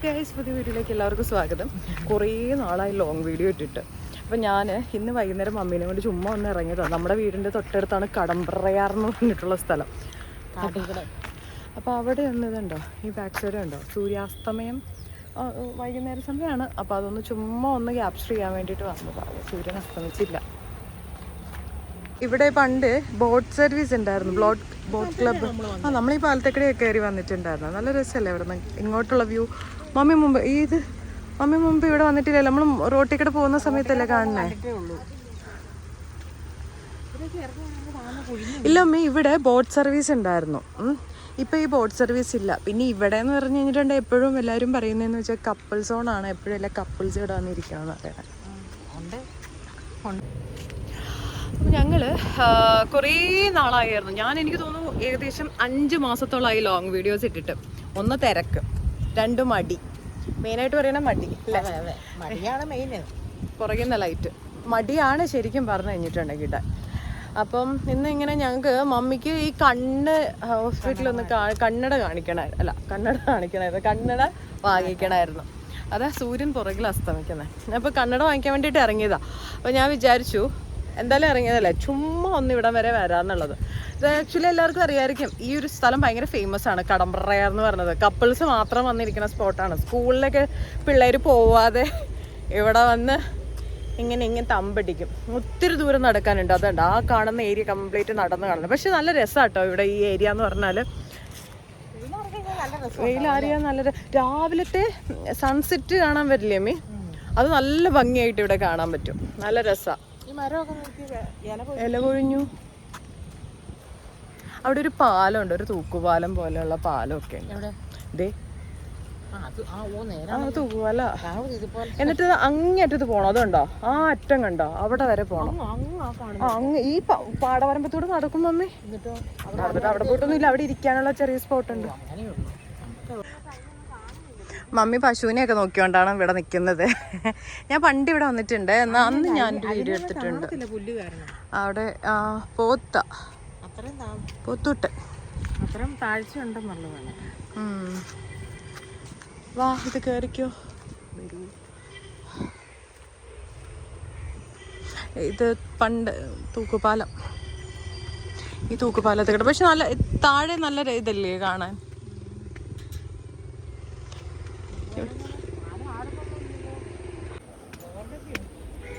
Guys, പുതിയ വീഡിയോയിലേക്ക് എല്ലാവർക്കും സ്വാഗതം. കുറേ നാളായി ലോങ് വീഡിയോ ഇട്ടിട്ട്. അപ്പം ഞാൻ ഇന്ന് വൈകുന്നേരം മമ്മീനെ കൊണ്ട് ചുമ്മാ ഒന്ന് ഇറങ്ങിയതാണ്. നമ്മുടെ വീടിൻ്റെ തൊട്ടടുത്താണ് കടമ്പ്രയാർ എന്ന് പറഞ്ഞിട്ടുള്ള സ്ഥലം. അപ്പോൾ അവിടെ ഒന്ന് ഇതുണ്ടോ, ഈ ബാക്ക് സൈഡ് ഉണ്ടോ സൂര്യാസ്തമയം വൈകുന്നേര സമയമാണ്. അപ്പോൾ അതൊന്ന് ചുമ്മാ ഒന്ന് ക്യാപ്ചർ ചെയ്യാൻ വേണ്ടിയിട്ട് വന്നതാണ്. സൂര്യൻ അസ്തമിച്ചില്ല. ഇവിടെ പണ്ട് ബോട്ട് സർവീസ് ഉണ്ടായിരുന്നു, ബോട്ട് ക്ലബ്ബ്. നമ്മൾ ഈ പാലത്തേക്കടെ കയറി വന്നിട്ടുണ്ടായിരുന്നു. നല്ല രസമല്ലേ ഇവിടെ നിന്ന് ഇങ്ങോട്ടുള്ള വ്യൂ. മമ്മി മുമ്പ് ഇവിടെ വന്നിട്ടില്ലല്ലോ. നമ്മൾ റോട്ടിൽ കൂടെ പോകുന്ന സമയത്തല്ലേ കാണണേ? ഇല്ല അമ്മ, ഇവിടെ ബോട്ട് സർവീസ് ഉണ്ടായിരുന്നു. ഇപ്പം ഈ ബോട്ട് സർവീസ് ഇല്ല. പിന്നെ ഇവിടെ എന്ന് പറഞ്ഞു കഴിഞ്ഞിട്ടുണ്ടെങ്കിൽ എപ്പോഴും എല്ലാവരും പറയുന്നതെന്ന് വെച്ചാൽ കപ്പിൾ സോണാണ്. എപ്പോഴും എല്ലാ കപ്പിൾസ് ഇവിടെ വന്നിരിക്കണമെന്ന് പറയണേ. അപ്പോൾ ഞങ്ങൾ കുറേ നാളായിരുന്നു, എനിക്ക് തോന്നുന്നു ഏകദേശം 5 മാസത്തോളമായി ലോങ് വീഡിയോസ് ഇട്ടിട്ട്. ഒന്ന് തിരക്ക്, 2 മടി. മെയിനായിട്ട് പറയണ മടി അല്ലേ? മടിയാണ് മെയിൻ. പുറകിൽ നിന്ന് ലൈറ്റ് മടിയാണ് ശരിക്കും പറഞ്ഞു കഴിഞ്ഞിട്ടുണ്ടെങ്കിൽ. അപ്പം ഇന്ന് ഇങ്ങനെ ഞങ്ങൾക്ക് മമ്മിക്ക് ഈ കണ്ണ് ഹോസ്പിറ്റലൊന്ന് കണ്ണട വാങ്ങിക്കണമായിരുന്നു. അതാ സൂര്യൻ പുറകിൽ അസ്തമിക്കുന്നത്. അപ്പോൾ കണ്ണട വാങ്ങിക്കാൻ വേണ്ടിയിട്ട് ഇറങ്ങിയതാണ്. അപ്പോൾ ഞാൻ വിചാരിച്ചു എന്തായാലും ഇറങ്ങിയതല്ലേ, ചുമ്മാ ഒന്ന് ഇവിടം വരെ വരാമെന്നുള്ളത്. ഇത് ആക്ച്വലി എല്ലാവർക്കും അറിയാമായിരിക്കും, ഈ ഒരു സ്ഥലം ഭയങ്കര ഫേമസ് ആണ്. കടമ്പ്രയാർ എന്ന് പറഞ്ഞത് കപ്പിൾസ് മാത്രം വന്നിരിക്കുന്ന സ്പോട്ടാണ്. സ്കൂളിലൊക്കെ പിള്ളേർ പോവാതെ ഇവിടെ വന്ന് ഇങ്ങനെ തമ്പടിക്കും. ഒത്തിരി ദൂരം നടക്കാനുണ്ട്. അതുണ്ട് ആ കാണുന്ന ഏരിയ കംപ്ലീറ്റ് നടന്ന് കാണുന്നത്. പക്ഷെ നല്ല രസമാട്ടോ ഇവിടെ ഈ ഏരിയ എന്ന് പറഞ്ഞാൽ. വെയിലാറിയാൻ നല്ല രാവിലത്തെ സൺസെറ്റ് കാണാൻ പറ്റില്ലേ അമ്മി? അത് നല്ല ഭംഗിയായിട്ട് ഇവിടെ കാണാൻ പറ്റും. നല്ല രസമാണ്. ഇല കൊഴിഞ്ഞു. അവിടെ ഒരു പാലമുണ്ട്, ഒരു തൂക്കുപാലം പോലെയുള്ള പാലമൊക്കെ ഉണ്ട്. തൂക്കുപാല. എന്നിട്ട് അങ്ങേറ്റത്ത് പോണോ? അതുണ്ടോ? ആ അറ്റം കണ്ടോ? അവിടെ വരെ പോണം. അങ്ങ് ഈ പാടവരമ്പത്തൂടെ നടക്കും മമ്മി. നടന്നിട്ട് അവിടെ പോയിട്ടൊന്നും ഇല്ല. അവിടെ ഇരിക്കാനുള്ള ചെറിയ സ്പോട്ട് ഉണ്ട്. മമ്മി പശുവിനെയൊക്കെ നോക്കിക്കൊണ്ടാണ് ഇവിടെ നിൽക്കുന്നത്. ഞാൻ പണ്ട് ഇവിടെ വന്നിട്ടുണ്ട്. എന്നാൽ അന്ന് ഞാനൊരു വീഡിയോ എടുത്തിട്ടുണ്ട്. അവിടെ പോത്തൂട്ട് അത്രയും താഴ്ച ഉണ്ടെന്നുള്ളതാണ്. വാ, ഇത് കയറിക്കോ. ഇത് പണ്ട് തൂക്കുപാലം. ഈ തൂക്കുപാലത്തെ കിട്ടും. പക്ഷെ നല്ല താഴെ നല്ല ഇതല്ലേ കാണാൻ.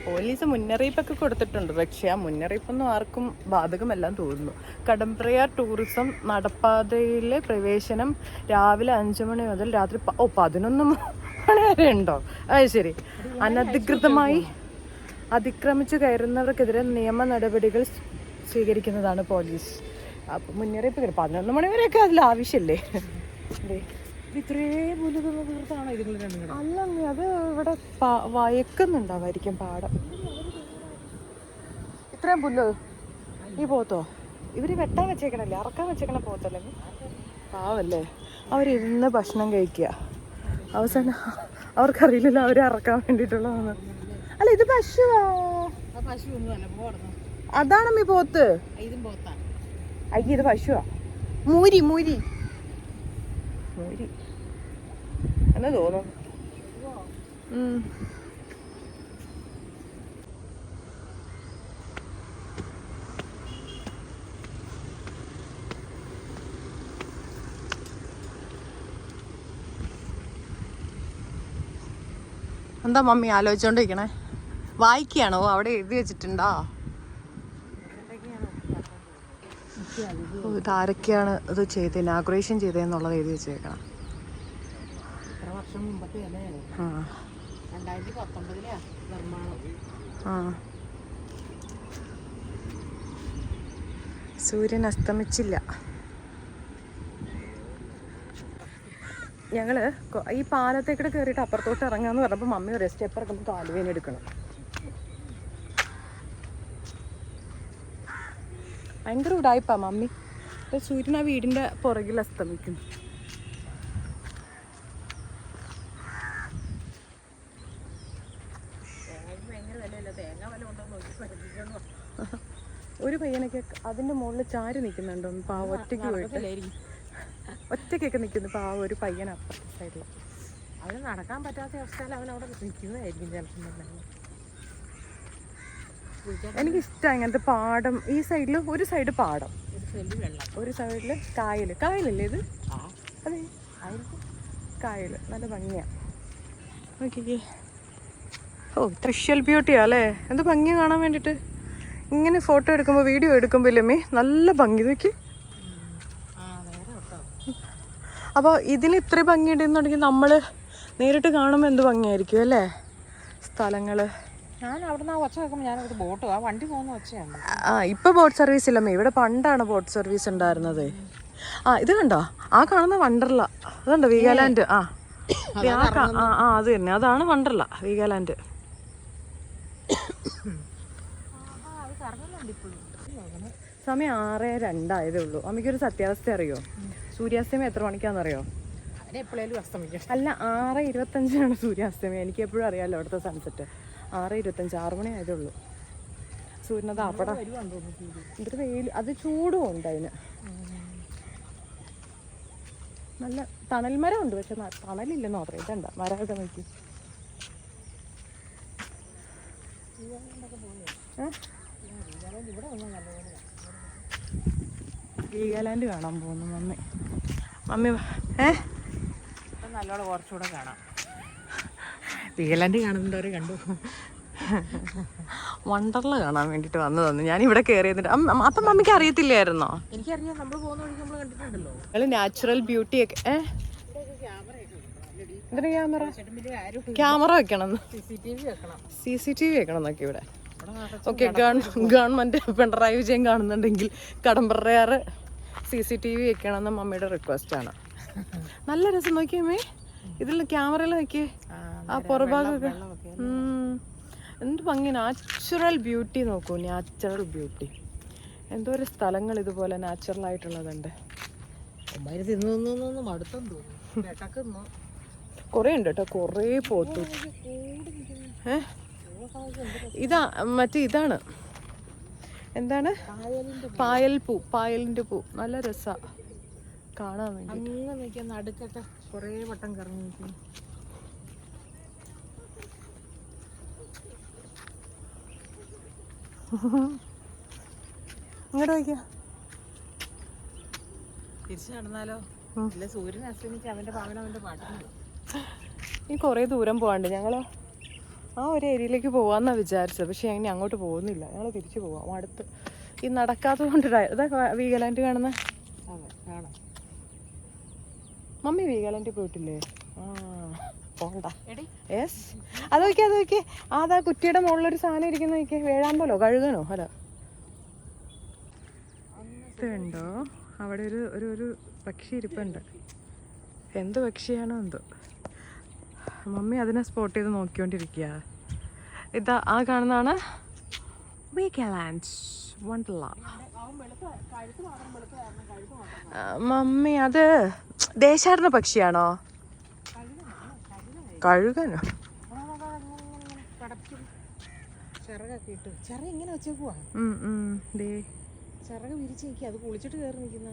പോലീസ് മുന്നറിയിപ്പൊക്കെ കൊടുത്തിട്ടുണ്ട്. പക്ഷെ ആ മുന്നറിയിപ്പൊന്നും ആർക്കും ബാധകമെല്ലാം തോന്നുന്നു. കടമ്പ്രയാർ ടൂറിസം നടപ്പാതയിലെ പ്രവേശനം രാവിലെ 5 മണി മുതൽ രാത്രി 11 മണി വരെ ഉണ്ടോ? അത് ശരി. അനധികൃതമായി അതിക്രമിച്ചു കയറുന്നവർക്കെതിരെ നിയമ നടപടികൾ സ്വീകരിക്കുന്നതാണ് പോലീസ്. അപ്പം മുന്നറിയിപ്പ് 11 മണി വരെയൊക്കെ അതിൽ ആവശ്യമല്ലേ? ഇത്രയും അല്ല, അത് ഇവിടെ വയക്കുന്നുണ്ടാവായിരിക്കും പാടം. ഇത്രയും പുല്ല് ഈ പോത്തോ? ഇവര് വെട്ടാൻ വെച്ചേക്കണല്ലേ, അറക്കാൻ വെച്ചേക്കണ പോത്തല്ലേ? പാവല്ലേ, അവരിരുന്ന് ഭക്ഷണം കഴിക്കുക. അവസാനം അവർക്കറിയില്ലല്ലോ അവരെ അറക്കാൻ വേണ്ടിയിട്ടുള്ളതാണ്. അല്ല, ഇത് പശുവാ. അതാണമ്മീ പോത്ത്. അയ്യ, ഇത് പശുവാ. മൂരി എന്നാ തോന്നും. എന്താ മമ്മി ആലോചിച്ചോണ്ടിരിക്കണേ? വായിക്കുകയാണോ? അവിടെ എഴുതി വെച്ചിട്ടുണ്ടോ? ഇതാരൊക്കെയാണ് ഇത് ചെയ്ത് ഇനാഗുറേഷൻ ചെയ്തതെന്നുള്ളത് എഴുതി വെച്ചേക്കണം. സൂര്യൻ അസ്തമിച്ചില്ല. ഞങ്ങള് ഈ പാലത്തേക്കൂടെ കയറിയിട്ട് അപ്പുറത്തോട്ട് ഇറങ്ങാന്ന് പറഞ്ഞപ്പോൾ മമ്മി ഒരു സ്റ്റെപ്പ് ഇറക്കുമ്പോൾ കാലുവേന എടുക്കണം. ഭയങ്കര ഉടായിപ്പാ മമ്മി. സൂര്യൻ ആ വീടിന്റെ പുറകിൽ അസ്തമിക്കുന്നു. ഒരു പയ്യനൊക്കെ അതിന്റെ മുകളിൽ ചാരി നിൽക്കുന്നുണ്ടോ? ഒറ്റയ്ക്ക് പോയിട്ട് ഒറ്റയ്ക്കൊക്കെ നിൽക്കുന്നു. പാവം ഒരു പയ്യൻ അപ്പുറത്തെ സൈഡിൽ. അവന് നടക്കാൻ പറ്റാത്ത അവസ്ഥയിൽ അവൻ അവിടെ നിൽക്കുന്നതായിരിക്കും ചിലപ്പോൾ. എനിക്കിഷ്ടമാണ് ഇങ്ങനത്തെ പാടം. ഈ സൈഡിൽ ഒരു സൈഡ് പാടം, വെള്ളം, ഒരു സൈഡിൽ കായലല്ലേ ഇത്? അതെ, കായൽ നല്ല ഭംഗിയാണ്. നോക്കിക്കേ, ഓ വിഷ്വൽ ബ്യൂട്ടിയാ അല്ലേ? എന്ത് ഭംഗി കാണാൻ വേണ്ടിയിട്ട്. ഇങ്ങനെ ഫോട്ടോ എടുക്കുമ്പോൾ വീഡിയോ എടുക്കുമ്പോൾ ഇല്ലമ്മേ നല്ല ഭംഗി. നോക്കി, അപ്പോൾ ഇതിന് ഇത്ര ഭംഗിയുണ്ടെന്നുണ്ടെങ്കിൽ നമ്മൾ നേരിട്ട് കാണുമ്പോൾ എന്ത് ഭംഗിയായിരിക്കും അല്ലേ സ്ഥലങ്ങൾ. ഞാൻ അവിടെ നിന്ന് ആ ഒച്ച കേൾക്കുമ്പോൾ ഞാനവിടെ ബോട്ട് ആ വണ്ടി പോകുന്ന ഒച്ചയാണ്. ഇപ്പോൾ ബോട്ട് സർവീസ് ഇല്ലമ്മേ, ഇവിടെ പണ്ടാണ് ബോട്ട് സർവീസ് ഉണ്ടായിരുന്നത്. ഇത് കണ്ടോ, ആ കാണുന്ന വണ്ടർല അതുണ്ടോ വീഗാലാൻഡ്. അത് തന്നെ, അതാണ് വണ്ടർല വീഗാലാൻഡ്. സമയം 6:02 ആയതേ ഉള്ളൂ. അമ്മയ്ക്കൊരു സത്യാവസ്ഥ അറിയോ? സൂര്യാസ്തമയം എത്ര മണിക്കാണെന്നറിയോ? അല്ല, 6:25 സൂര്യാസ്തമയം. എനിക്ക് എപ്പോഴും അറിയാമല്ലോ അവിടുത്തെ സൺസെറ്റ്. 6:25, 6 മണി ആയതേ ഉള്ളൂ. സൂര്യനത് അവിടെ എന്തൊരു വെയിൽ, അത് ചൂടും ഉണ്ട് അതിന്. നല്ല തണൽ മരം ഉണ്ട്, പക്ഷെ തണലില്ലെന്ന് മാത്രം. ഇതണ്ട മരമൊക്കെ നോക്കി. വീഗാലാൻഡ് കാണാൻ പോകുന്നു മമ്മി. നല്ലോണം കുറച്ചുകൂടെ കാണാം. വീഗാലാൻഡ് കാണുന്നവരെ കണ്ടു. വണ്ടർല കാണാൻ വേണ്ടിട്ട് വന്നതാണ്. ഞാൻ ഇവിടെ കയറിയത്. അപ്പം മമ്മിക്ക് അറിയത്തില്ലായിരുന്നോ? എനിക്കറിയാം, നമ്മൾ പോകുന്ന വഴിക്ക് നമ്മൾ കണ്ടിട്ടുണ്ടല്ലോ. നിങ്ങൾ നാച്ചുറൽ ബ്യൂട്ടി ഒക്കെ ക്യാമറ വെക്കണം, CCTV വെക്കണം എന്നൊക്കെ ഇവിടെ. ഓക്കെ, ഗവൺമെന്റ് പിണറായി വിജയൻ കാണുന്നുണ്ടെങ്കിൽ കടമ്പറയാറ് CCTV വെക്കണമെന്ന് മമ്മിയുടെ റിക്വസ്റ്റ് ആണ്. നല്ല രസം. നോക്കിയമ്മേ, ഇതിൽ ക്യാമറയിൽ നോക്കിയേ, ആ പുറഭാഗമൊക്കെ എന്ത് ഭംഗി. നാച്ചുറൽ ബ്യൂട്ടി നോക്കൂ, നാച്ചുറൽ ബ്യൂട്ടി. എന്തോ ഒരു സ്ഥലങ്ങൾ ഇതുപോലെ നാച്ചുറൽ ആയിട്ടുള്ളതുണ്ട്. കുറേ ഉണ്ട് കേട്ടോ, കുറേ പോത്തു. ഇതാണ് എന്താണ്, പായലിന്റെ പൂ. നല്ല രസാ കാണാൻ വേണ്ടി. നടുക്കൊക്കെ കുറേ വട്ടം കറങ്ങി നിൽക്കുന്നു. ഇങ്ങോട്ട് വയ്ക്ക, തിരിച്ചു നടന്നാലോ? ഇല്ല, സൂര്യൻ അസ്തമിച്ച് അവന്റെ പാവൻ അവന്റെ പാട്ടിന്. ഈ കുറേ ദൂരം പോകാണ്ട്. ഞങ്ങൾ ആ ഒരു ഏരിയയിലേക്ക് പോകാമെന്നാണ് വിചാരിച്ചത്, പക്ഷെ ഇനി അങ്ങോട്ട് പോകുന്നില്ല. ഞങ്ങൾ തിരിച്ചു പോവാം. അടുത്ത് ഈ നടക്കാത്തത് കൊണ്ടിട്ടായി. ഇതാ വീഗാലാൻഡ് കാണുന്ന. മമ്മി വീഗാലാൻഡിൽ പോയിട്ടില്ലേ? പോണ്ട. യെസ്, അത് നോക്കിയേ. അതാ കുറ്റിയുടെ മുകളിലൊരു സാധനം ഇരിക്കുന്ന നോക്കിയേ. വേഴാമ്പോലോ കഴുകനോ? അല്ല, ഇതുണ്ടോ അവിടെ ഒരു പക്ഷി ഇരിപ്പുണ്ട്. എന്ത് പക്ഷിയാണോ എന്തോ. മമ്മി അതിനെ സ്പോട്ട് ചെയ്ത് നോക്കിക്കൊണ്ടിരിക്കുക. ഇതാ ആ കാണുന്നതാണ് വീഗാലാൻഡ് വണ്ടർല. മമ്മി അത് ദേശാടന പക്ഷിയാണോ? കഴുകനോ? ഇങ്ങനെ വെച്ചേക്കുവാ. ചിറക് വിരിച്ച് നിൽക്കുക. അത് കുളിച്ചിട്ട് കയറി നിൽക്കുന്ന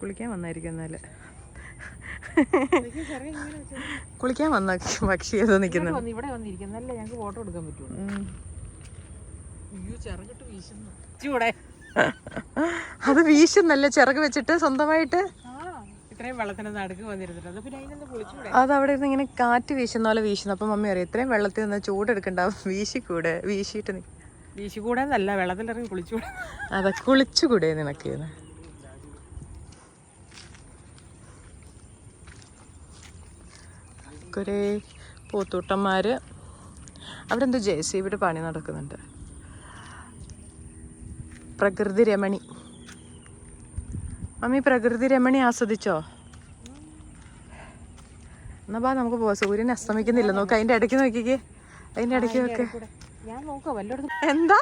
കുളിക്കാൻ വന്നായിരിക്കും. എന്നാല് കുളിക്കാൻ വന്ന പക്ഷി ഏതോ നിൽക്കുന്നത്. ഇവിടെ വന്നിരിക്കുന്നല്ലേ ഞങ്ങൾക്ക് ഫോട്ടോ എടുക്കാൻ പറ്റുള്ളൂ. ചിറകിട്ട് വീശുന്നു. അത് വീശുന്നല്ലേ ചിറക് വെച്ചിട്ട് സ്വന്തമായിട്ട്. ഇത്രയും വെള്ളത്തിന് നടുക്ക് വന്നിരുന്നിട്ട് പിന്നെ അതിനൊന്ന് കുളിച്ചൂടെ? അത് അവിടെ ഇരുന്ന് ഇങ്ങനെ കാറ്റ് വീശുന്ന പോലെ വീശുന്നു. അപ്പം മമ്മി അറിയാം, ഇത്രയും വെള്ളത്തിൽ നിന്ന് ചൂടെടുക്കണ്ട, വീശിയിട്ട് വീശിക്കൂടെ നല്ല വെള്ളത്തിലിറങ്ങി കുളിച്ചൂടെ? അതെ, കുളിച്ചുകൂടെ നിനക്ക്? കുറേ പോത്തൂട്ടന്മാര് അവിടെ എന്തോ JCBയുടെ പണി നടക്കുന്നുണ്ട്. പ്രകൃതി രമണി. മമ്മി പ്രകൃതി രമണി ആസ്വദിച്ചോ? എന്നാ ബാ നമുക്ക് പോവാം. സൂര്യൻ അസ്തമിക്കുന്നില്ല. നോക്ക്, അതിന്റെ ഇടയ്ക്ക് നോക്കിക്കേ. അതിന്റെ ഇടയ്ക്ക് നോക്ക്. ഞാൻ നോക്കാം വല്ലയിടത്തും എന്താ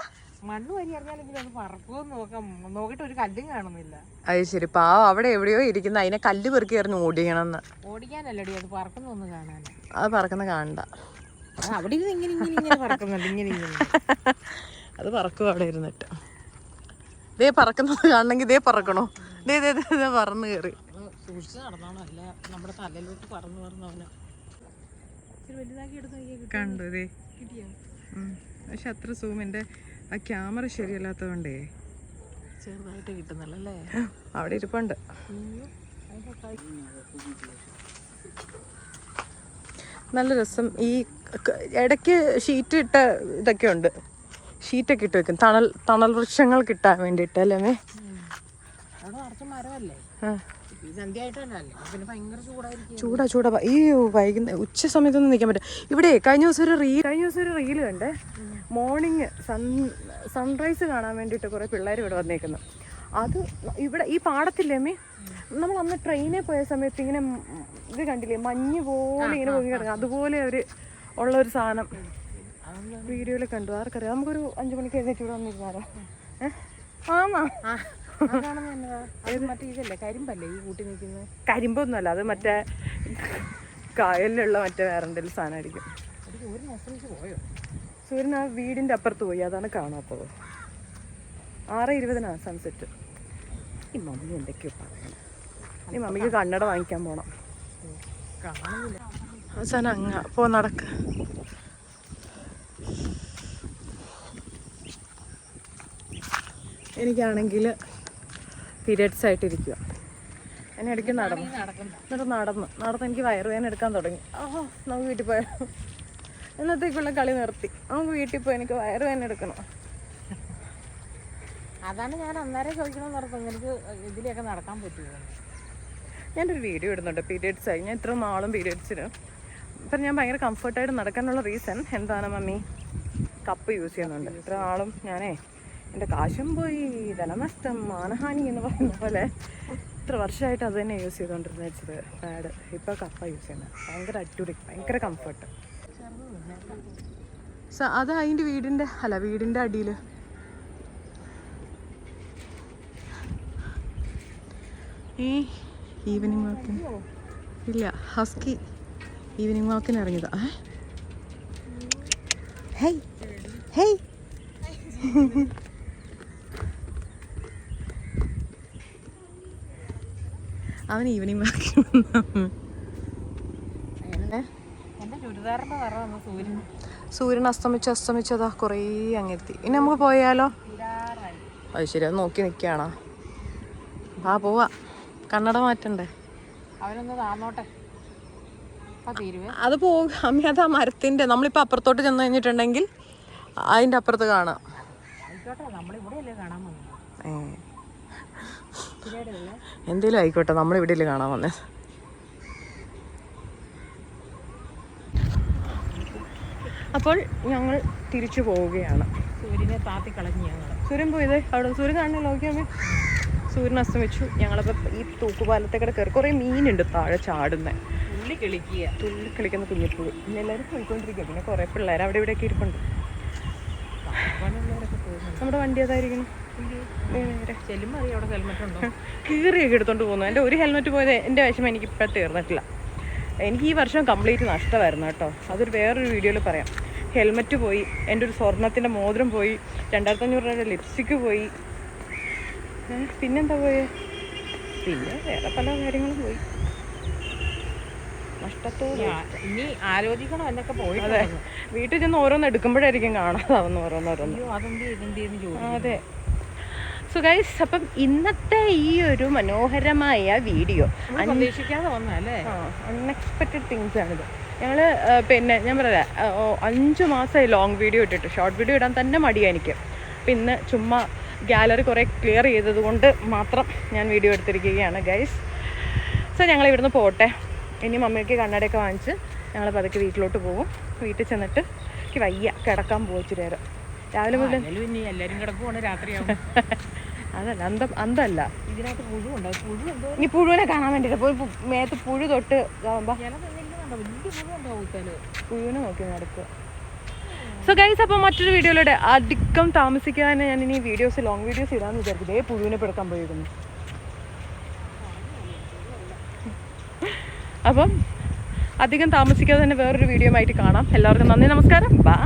മണ്ണ് വരി അറിഞ്ഞാലെങ്കിലും അത് പറക്കുമെന്ന് നോക്കാം. നോക്കിയിട്ട് ഒരു കല്ലും കാണുന്നില്ല. അത് ശരി, പാവം അവിടെ എവിടെയോ ഇരിക്കുന്ന. അതിനെ കല്ല് പെറുക്കി എറിഞ്ഞ് ഓടിക്കണമെന്ന്. ഓടിക്കാനല്ലടി, അത് പറക്കുന്നൊന്നും കാണാൻ. അത് പറക്കുന്ന കാണണ്ട. അവിടെ ഇങ്ങനെ പറക്കുന്നുണ്ട്. ഇങ്ങനെ അത് പറക്കും അവിടെ ഇരുന്നിട്ട്. ദേ പറക്കുന്നത് കാണണമെങ്കിൽ ദേ പറക്കണോ? ദേ പറന്ന് കയറി. സൂക്ഷിച്ച് നടന്നോണം, അല്ല നമ്മുടെ തലയിലോട്ട് പറന്ന് വലുതാക്കി എടുത്ത് നോക്കിയാ കണ്ടു ഇതേ. കിട്ടിയോ? പക്ഷെ അത്ര സൂം എൻ്റെ ആ ക്യാമറ ശരിയല്ലാത്തതുകൊണ്ടേ ചെറുതായിട്ട് കിട്ടുന്നല്ലേ. അവിടെ ഇരിപ്പുണ്ട്. നല്ല രസം. ഈ ഇടയ്ക്ക് ഷീറ്റ് ഇട്ട ഇതൊക്കെ ഉണ്ട്. ഷീറ്റൊക്കെ ഇട്ട് വെക്കും തണൽ വൃക്ഷങ്ങൾ കിട്ടാൻ വേണ്ടിയിട്ട് അല്ലേ മേ? അവിടെ നിറച്ച് മരമല്ലേ, പിന്നെ ഭയങ്കര ചൂടായിരിക്കും. ചൂടാ ഈ വൈകുന്നേരം ഉച്ച സമയത്തൊന്നും നിൽക്കാൻ പറ്റും. ഇവിടെ കഴിഞ്ഞ ദിവസം ഒരു റീല് കണ്ടേ. മോർണിംഗ് സൺറൈസ് കാണാൻ വേണ്ടിയിട്ട് കുറേ പിള്ളേർ ഇവിടെ വന്നേക്കുന്നു. അത് ഇവിടെ ഈ പാടത്തില്ലേ അമ്മേ, നമ്മൾ അന്ന് ട്രെയിനിൽ പോയ സമയത്ത് ഇങ്ങനെ ഇത് കണ്ടില്ലേ, മഞ്ഞ് പോലെ ഇങ്ങനെ പൊങ്ങി കിടക്കുക, അതുപോലെ ഉള്ളൊരു സാധനം വീഡിയോയിൽ കണ്ടു. ആർക്കറിയാം, നമുക്കൊരു 5 മണിക്ക് എഴുന്നേറ്റ് ഇവിടെ വന്നിരുന്നാലോ? ആമാ മറ്റേ ഇതല്ലേ കരിമ്പല്ലേ ഈ കൂട്ടി നിൽക്കുന്നത്? കരിമ്പൊന്നുമല്ല, അത് മറ്റേ കായലിലുള്ള മറ്റേ വേറെ എന്തെങ്കിലും സാധനമായിരിക്കും. പോയോ? സൂര്യൻ ആ വീടിൻ്റെ അപ്പുറത്ത് പോയി, അതാണ് കാണാത്തത്. 6:20 സൺസെറ്റ്. ഈ മമ്മി എന്തൊക്കെയോ പറയണം. ഈ മമ്മിക്ക് കണ്ണട വാങ്ങിക്കാൻ പോണം. അവസാനം അങ്ങ് നടക്ക്. എനിക്കാണെങ്കിൽ പീരിയഡ്സ് ആയിട്ടിരിക്കുക. എന്നെ ഇടയ്ക്ക് നടന്ന് എനിക്ക് വയറുവേദന എടുക്കാൻ തുടങ്ങി. നമുക്ക് വീട്ടിൽ പോയാൽ എന്നത്തേക്കുള്ള കളി നിർത്തി. നമുക്ക് വീട്ടിൽ പോയി എനിക്ക് വയറുവേദന എടുക്കണം. അതാണ് ഞാൻ അന്നേരം ചോദിക്കണമെന്ന് പറഞ്ഞു, എനിക്ക് ഇതിലൊക്കെ നടക്കാൻ പറ്റുമോ? ഞാനൊരു വീഡിയോ ഇടുന്നുണ്ട് പീരിയഡ്സ് ആയി. ഞാൻ ഇത്ര നാളും പീരിയഡ്സിന് ഇപ്പം ഞാൻ ഭയങ്കര കംഫർട്ടായിട്ട് നടക്കാനുള്ള റീസൺ എന്താണ് മമ്മി? കപ്പ് യൂസ് ചെയ്യുന്നുണ്ട്. ഇത്ര നാളും ഞാനേ എൻ്റെ കാശും പോയി, ധനനഷ്ടം, മാനഹാനി എന്ന് പറയുന്ന പോലെ ഇത്ര വർഷമായിട്ട് അത് തന്നെ യൂസ് ചെയ്തുകൊണ്ടിരുന്ന വെച്ചത് പാഡ്. ഇപ്പോൾ കപ്പ യൂസ് ചെയ്യുന്നത്. ഭയങ്കര അടിപൊളി, ഭയങ്കര കംഫർട്ട്. അത് അതിൻ്റെ വീടിൻ്റെ അടിയിൽ ഈവനിങ് വാക്കിന് ഇല്ല, ഹസ്കി ഈവനിങ് വാക്കിന് ഇറങ്ങിയതാ. ഹേയ് ഹേയ് അവൻ ഈവനിങ് വാക്കിന് സൂര്യൻ അസ്തമിച്ചതാ കുറേ അങ്ങെത്തി. ഇനി നമുക്ക് പോയാലോ? അത് ശരി, അത് നോക്കി നിൽക്കുകയാണോ? പോവാ, കണ്ണട മാറ്റണ്ടേ? അത് പോകും അമ്മ. അത് ആ മരത്തിൻ്റെ, നമ്മളിപ്പോൾ അപ്പുറത്തോട്ട് ചെന്ന് കഴിഞ്ഞിട്ടുണ്ടെങ്കിൽ അതിൻ്റെ അപ്പുറത്ത് കാണാം. എന്തേലും ആയിക്കോട്ടെ, നമ്മളിവിടെ കാണാൻ വന്നേ. അപ്പോൾ ഞങ്ങൾ തിരിച്ചു പോവുകയാണ്. സൂര്യനെ താത്തി കളഞ്ഞു ഞങ്ങൾ. സൂര്യൻ പോയത് അവിടെ സൂര്യൻ കാണണേ, നോക്കിയാമേ. സൂര്യൻ അസ്തമിച്ചു. ഞങ്ങളപ്പോൾ ഈ തൂക്കുപാലത്തേക്കൂടെ കയറി. കുറേ മീനുണ്ട് താഴെ ചാടുന്നത്, തുള്ളി കളിക്കുന്ന കുഞ്ഞിപ്പുഴു. പിന്നെ എല്ലാവരും പോയിക്കൊണ്ടിരിക്കുക. പിന്നെ കുറേ പിള്ളേർ അവിടെ ഇവിടെയൊക്കെ ഇരിപ്പുണ്ട്. നമ്മുടെ വണ്ടി അതായിരിക്കണം. കീറിയൊക്കെ എടുത്തോണ്ട് പോകുന്നു. എൻ്റെ ഒരു ഹെൽമെറ്റ് പോയത് എൻ്റെ വിഷമം എനിക്കിപ്പോൾ തീർന്നിട്ടില്ല. എനിക്ക് ഈ വർഷം കംപ്ലീറ്റ് നഷ്ടമായിരുന്നു കേട്ടോ. അതൊരു വേറൊരു വീഡിയോയിൽ പറയാം. ഹെൽമെറ്റ് പോയി, എൻ്റെ ഒരു സ്വർണ്ണത്തിൻ്റെ മോതിരം പോയി, 2500 രൂപയുടെ ലിപ്സ്റ്റിക്ക് പോയി, പിന്നെന്താ പോയേ, പിന്നെ വേറെ പല കാര്യങ്ങളും പോയി. നഷ്ടത്തോടെ ഇനി ആലോചിക്കണം എന്നൊക്കെ പോയി. അതെ, വീട്ടിൽ ചെന്ന് ഓരോന്ന് എടുക്കുമ്പോഴായിരിക്കും കാണാതാവുന്ന ഓരോന്നോരോന്ന്. അതെ. സോ ഗൈസ്, അപ്പം ഇന്നത്തെ ഈ ഒരു മനോഹരമായ വീഡിയോ അന്വേഷിക്കാതെ വന്നല്ലേ, അൺഎക്സ്പെക്റ്റഡ് തിങ്സ് ആണിത്. ഞങ്ങൾ പിന്നെ ഞാൻ പറയാം 5 മാസമായി ലോങ് വീഡിയോ ഇട്ടിട്ട്. ഷോർട്ട് വീഡിയോ ഇടാൻ തന്നെ മടിയാണ് എനിക്ക്. അപ്പം ഇന്ന് ചുമ്മാ ഗാലറി കുറേ ക്ലിയർ ചെയ്തത് കൊണ്ട് മാത്രം ഞാൻ വീഡിയോ എടുത്തിരിക്കുകയാണ് ഗൈസ്. സോ ഞങ്ങൾ ഇവിടുന്ന് പോട്ടെ. ഇനി മമ്മിക്ക് കണ്ണടയൊക്കെ വാങ്ങിച്ച് ഞങ്ങൾ പതുക്കെ വീട്ടിലോട്ട് പോകും. വീട്ടിൽ ചെന്നിട്ട് എനിക്ക് വയ്യ, കിടക്കാൻ പോകും ഇച്ചിരി നേരം. രാവിലെ മുതൽ എല്ലാവരും കിടക്കുവാണ് രാത്രിയാവും. അതല്ല അന്തല്ല, ഇതിനകത്ത് പുഴു ഈ പുഴുവിനെ കാണാൻ വേണ്ടിയിട്ട് പോയി മേത്ത് പുഴു തൊട്ട് പുഴുവിനെ നോക്കി നടക്കുക. സോ ഗൈസ്, അപ്പോൾ മറ്റൊരു വീഡിയോയിലൂടെ അധികം താമസിക്കാതെ ഞാൻ ഇനി ലോങ് വീഡിയോസ് ഇടാന്ന് വിചാരിക്കും. പുഴുവിനെ പെടുക്കാൻ പോയിരുന്നു. അപ്പം അധികം താമസിക്കാതെ തന്നെ വേറൊരു വീഡിയോ ആയിട്ട് കാണാം. എല്ലാവർക്കും നന്ദി, നമസ്കാരം, ബൈ.